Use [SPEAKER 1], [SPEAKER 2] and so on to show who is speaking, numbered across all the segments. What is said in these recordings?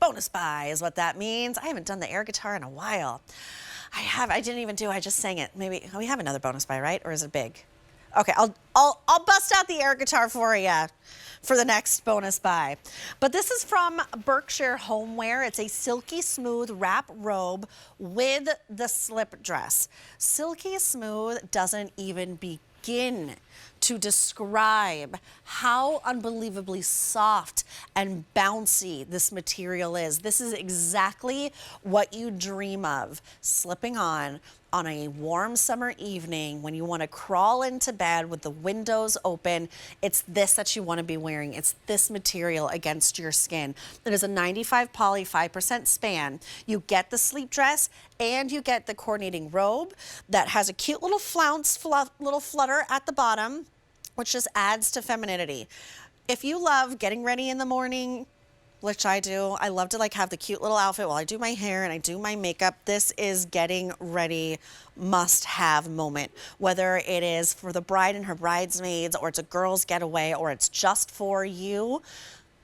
[SPEAKER 1] Bonus buy is what that means. I haven't done the air guitar in a while. I didn't even do, I just sang it. Maybe, we have another bonus buy, right? Or is it big? Okay, I'll bust out the air guitar for you for the next bonus buy. But this is from Berkshire Homewear. It's a Silkysmooth wrap robe with the slip dress. Silkysmooth doesn't even begin to describe how unbelievably soft and bouncy this material is. This is exactly what you dream of slipping on a warm summer evening when you want to crawl into bed with the windows open. It's this that you want to be wearing. It's this material against your skin. It is a 95 poly, 5% span. You get the sleep dress and you get the coordinating robe that has a cute little flounce, little flutter at the bottom, which just adds to femininity. If you love getting ready in the morning, which I do, I love to like have the cute little outfit while I do my hair and I do my makeup. This is getting ready must-have moment. Whether it is for the bride and her bridesmaids, or it's a girl's getaway, or it's just for you,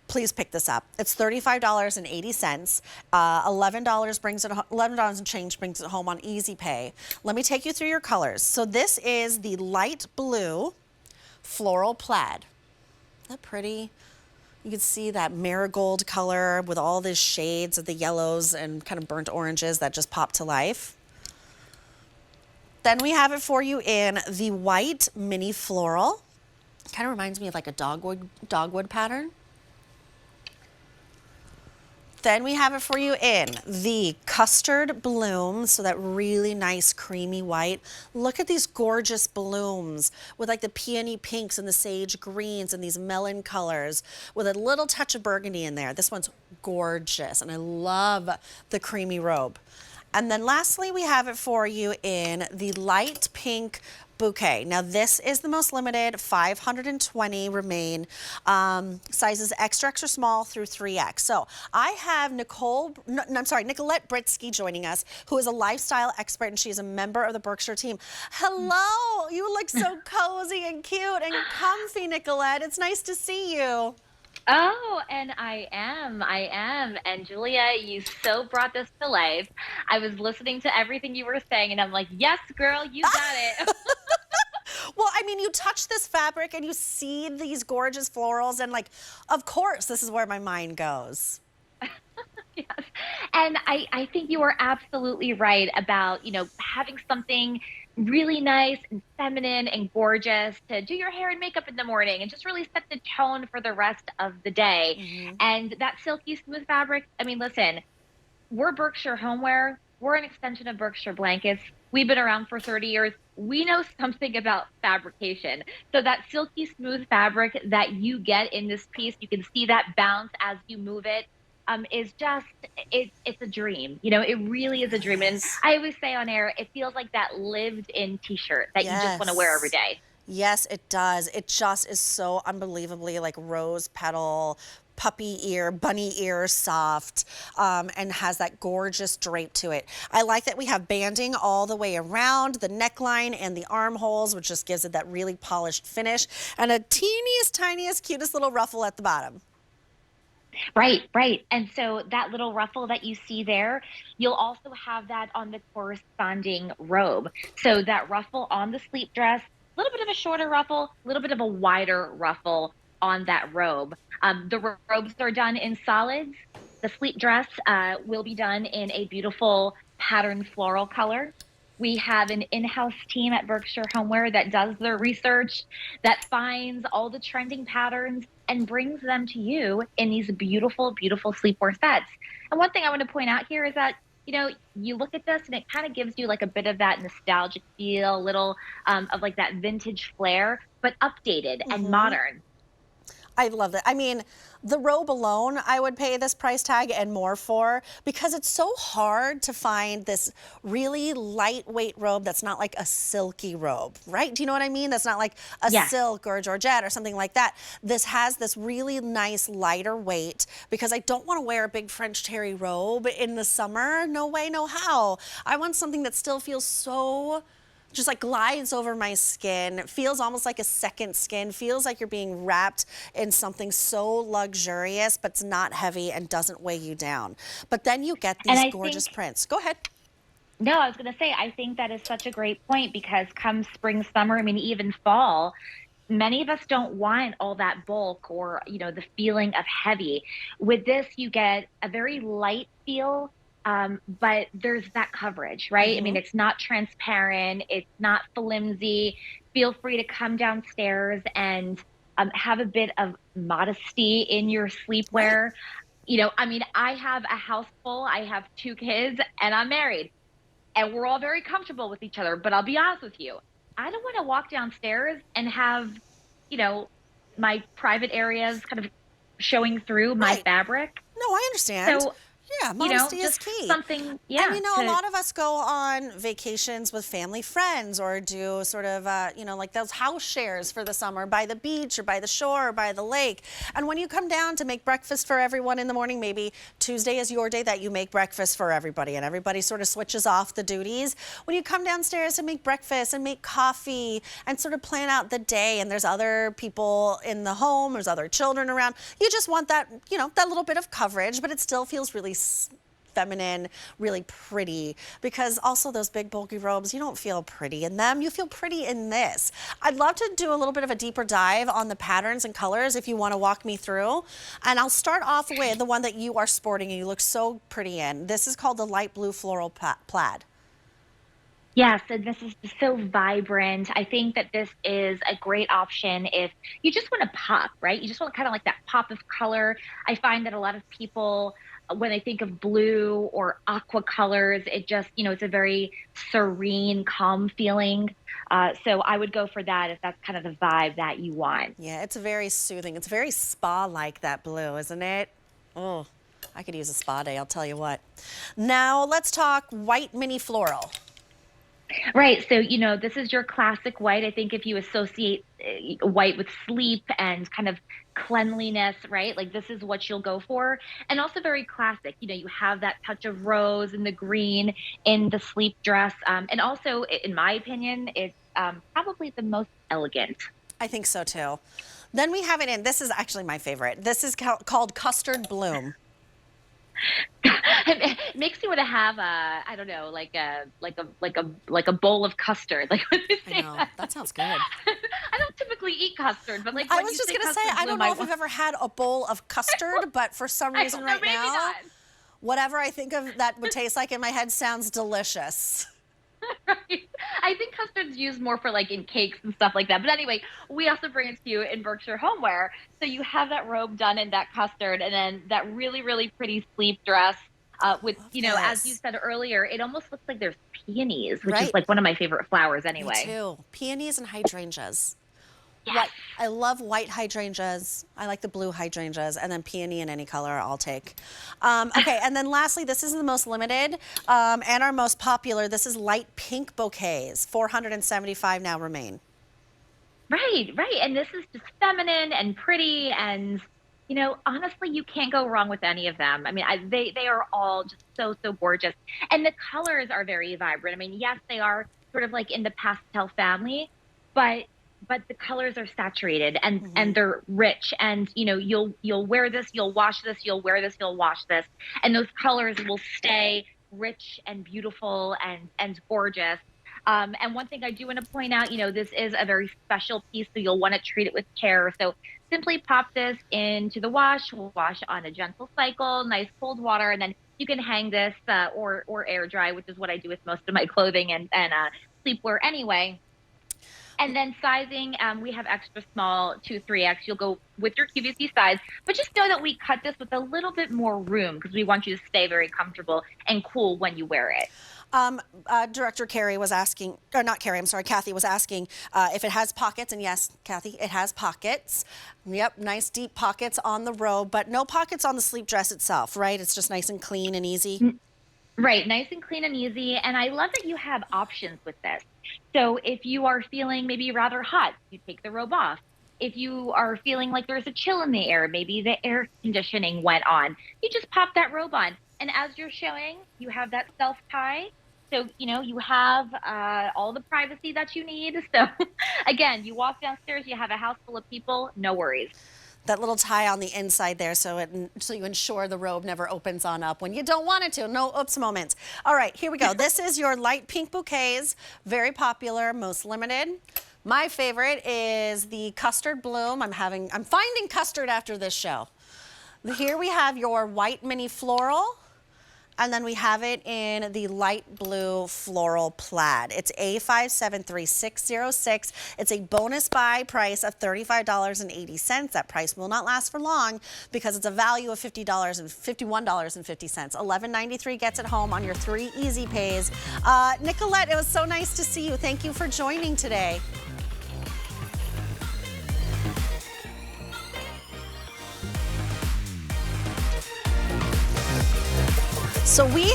[SPEAKER 1] please pick this up. It's $35.80. $11 and change brings it home on Easy Pay. Let me take you through your colors. So this is the light blue floral plaid. Isn't that pretty? You can see that marigold color with all these shades of the yellows and kind of burnt oranges that just pop to life. Then we have it for you in the white mini floral. Kind of reminds me of like a dogwood pattern. Then we have it for you in the custard bloom, so that really nice creamy white. Look at these gorgeous blooms with like the peony pinks and the sage greens and these melon colors with a little touch of burgundy in there. This one's gorgeous and I love the creamy robe. And then lastly, we have it for you in the light pink bouquet. Now this is the most limited, 520 remain, sizes extra, extra small through 3X. So I have Nicolette Britsky joining us, who is a lifestyle expert and she is a member of the Berkshire team. Hello, you look so cozy and cute and comfy, Nicolette. It's nice to see you.
[SPEAKER 2] Oh, and I am. And Julia, you so brought this to life. I was listening to everything you were saying, and I'm like, yes, girl, you got it.
[SPEAKER 1] Well, I mean, you touch this fabric and you see these gorgeous florals, and like, of course, this is where my mind goes.
[SPEAKER 2] Yes. And I think you are absolutely right about, having something really nice and feminine and gorgeous to do your hair and makeup in the morning and just really set the tone for the rest of the day. And that Silkysmooth fabric, I mean, listen, we're Berkshire Homeware. We're an extension of Berkshire Blankets. We've been around for 30 years. We know something about fabrication. So that Silkysmooth fabric that you get in this piece, you can see that bounce as you move it. Is just, it's a dream. It really is a dream. And I always say on air, it feels like that lived in t-shirt that you just want to wear every day.
[SPEAKER 1] Yes, it does. It just is so unbelievably like rose petal, puppy ear, bunny ear soft, and has that gorgeous drape to it. I like that we have banding all the way around the neckline and the armholes, which just gives it that really polished finish, and a teeniest, tiniest, cutest little ruffle at the bottom.
[SPEAKER 2] Right. And so that little ruffle that you see there, you'll also have that on the corresponding robe. So that ruffle on the sleep dress, a little bit of a shorter ruffle, a little bit of a wider ruffle on that robe. The robes are done in solids. The sleep dress will be done in a beautiful patterned floral color. We have an in-house team at Berkshire Homewear that does their research, that finds all the trending patterns and brings them to you in these beautiful, beautiful sleepwear sets. And one thing I want to point out here is that, you look at this and it kind of gives you like a bit of that nostalgic feel, a little of like that vintage flair, but updated and modern.
[SPEAKER 1] I love it. I mean, the robe alone, I would pay this price tag and more for, because it's so hard to find this really lightweight robe that's not like a silky robe, right? Do you know what I mean? That's not like a silk or a georgette or something like that. This has this really nice lighter weight, because I don't want to wear a big French terry robe in the summer. No way, no how. I want something that still feels so just like glides over my skin. It feels almost like a second skin. Feels like you're being wrapped in something so luxurious, but it's not heavy and doesn't weigh you down. But then you get
[SPEAKER 2] And
[SPEAKER 1] these
[SPEAKER 2] I
[SPEAKER 1] gorgeous
[SPEAKER 2] think,
[SPEAKER 1] prints. Go ahead.
[SPEAKER 2] no, I was going to say, I think that is such a great point because come spring, summer, I mean, even fall, many of us don't want all that bulk or, the feeling of heavy. With this, you get a very light feel, but there's that coverage, right? I mean, it's not transparent, it's not flimsy. Feel free to come downstairs and have a bit of modesty in your
[SPEAKER 1] Right.
[SPEAKER 2] sleepwear. I mean, I have a house full, I have 2 kids, and I'm married, and we're all very comfortable with each other. But I'll be honest with you, I don't want to walk downstairs and have, you know, my private areas kind of showing through my
[SPEAKER 1] Right.
[SPEAKER 2] fabric.
[SPEAKER 1] No, I understand.
[SPEAKER 2] So,
[SPEAKER 1] Yeah, modesty is
[SPEAKER 2] just
[SPEAKER 1] key.
[SPEAKER 2] something,
[SPEAKER 1] And
[SPEAKER 2] yeah,
[SPEAKER 1] a
[SPEAKER 2] to
[SPEAKER 1] lot of us go on vacations with family friends or do sort of, like those house shares for the summer by the beach or by the shore or by the lake. And when you come down to make breakfast for everyone in the morning, maybe Tuesday is your day that you make breakfast for everybody and everybody sort of switches off the duties. When you come downstairs to make breakfast and make coffee and sort of plan out the day and there's other people in the home, there's other children around, you just want that, that little bit of coverage, but it still feels really feminine, really pretty, because also those big bulky robes, you don't feel pretty in them, you feel pretty in this. I'd love to do a little bit of a deeper dive on the patterns and colors if you want to walk me through. And I'll start off with the one that you are sporting and you look so pretty in. This is called the light blue floral plaid.
[SPEAKER 2] Yeah, so this is just so vibrant. I think that this is a great option if you just want to pop, right? You just want kind of like that pop of color. I find that a lot of people, when they think of blue or aqua colors, it just, it's a very serene, calm feeling. So I would go for that if that's kind of the vibe that you want.
[SPEAKER 1] Yeah, it's very soothing. It's very spa-like, that blue, isn't it? Oh, I could use a spa day, I'll tell you what. Now let's talk white mini floral.
[SPEAKER 2] Right. So, this is your classic white. I think if you associate white with sleep and kind of cleanliness, right? Like this is what you'll go for. And also very classic. You have that touch of rose and the green in the sleep dress. And also, in my opinion, it's probably the most elegant.
[SPEAKER 1] I think so too. Then we have it in, this is actually my favorite. This is called Custard Bloom.
[SPEAKER 2] It makes me want to have I don't know, like a bowl of custard. Like when you
[SPEAKER 1] I
[SPEAKER 2] say
[SPEAKER 1] know,
[SPEAKER 2] that.
[SPEAKER 1] that sounds good.
[SPEAKER 2] I don't typically eat custard, but like
[SPEAKER 1] I
[SPEAKER 2] when
[SPEAKER 1] was
[SPEAKER 2] you
[SPEAKER 1] just
[SPEAKER 2] say
[SPEAKER 1] gonna say,
[SPEAKER 2] custard
[SPEAKER 1] I don't
[SPEAKER 2] bloom,
[SPEAKER 1] know if you've ever had a bowl of custard, but for some
[SPEAKER 2] I
[SPEAKER 1] reason
[SPEAKER 2] don't know,
[SPEAKER 1] right
[SPEAKER 2] maybe
[SPEAKER 1] now,
[SPEAKER 2] not.
[SPEAKER 1] whatever I think of that would taste like in my head sounds delicious.
[SPEAKER 2] Right. I think custard's used more for like in cakes and stuff like that. But anyway, we also bring it to you in Berkshire Homeware. So you have that robe done in that custard and then that really, really pretty sleep dress. With, as you
[SPEAKER 1] This.
[SPEAKER 2] said earlier, it almost looks like there's peonies, which is
[SPEAKER 1] Right,
[SPEAKER 2] like one of my favorite flowers
[SPEAKER 1] me
[SPEAKER 2] anyway.
[SPEAKER 1] too. Peonies and hydrangeas.
[SPEAKER 2] Yes.
[SPEAKER 1] White. I love white hydrangeas. I like the blue hydrangeas, and then peony in any color I'll take. Okay, and then lastly, this is the most limited and our most popular. This is light pink bouquets. 475 now remain.
[SPEAKER 2] Right, right. And this is just feminine and pretty and honestly, you can't go wrong with any of them. I mean, they are all just so so gorgeous. And the colors are very vibrant. I mean, yes, they are sort of like in the pastel family, but the colors are saturated and they're rich and you'll wear this, you'll wash this, you'll wear this, you'll wash this, and those colors will stay rich and beautiful and gorgeous. And one thing I do want to point out, this is a very special piece, so you'll want to treat it with care. So simply pop this into the wash, wash on a gentle cycle, nice cold water, and then you can hang this or air dry, which is what I do with most of my clothing and sleepwear anyway. And then sizing, we have extra small 2, 3X. You'll go with your QVC size, but just know that we cut this with a little bit more room because we want you to stay very comfortable and cool when you wear it.
[SPEAKER 1] Director Carrie was asking, or not Carrie, I'm sorry, Kathy was asking if it has pockets, and yes, Kathy, it has pockets. Yep, nice deep pockets on the robe, but no pockets on the sleep dress itself, right? It's just nice and clean and easy.
[SPEAKER 2] Right, nice and clean and easy. And I love that you have options with this. So if you are feeling maybe rather hot, you take the robe off. If you are feeling like there's a chill in the air, maybe the air conditioning went on, you just pop that robe on. And as you're showing, you have that self tie. So, you have all the privacy that you need. So, again, you walk downstairs, you have a house full of people, no worries.
[SPEAKER 1] That little tie on the inside there, so you ensure the robe never opens on up when you don't want it to. No oops moments. All right, here we go. This is your light pink bouquets, very popular, most limited. My favorite is the custard bloom. I'm finding custard after this show. Here we have your white mini floral. And then we have it in the light blue floral plaid. It's A573606. It's a bonus buy price of $35.80. That price will not last for long because it's a value of $50 and $51.50. $11.93 gets it home on your 3 easy pays. Nicolette, it was so nice to see you. Thank you for joining today. So we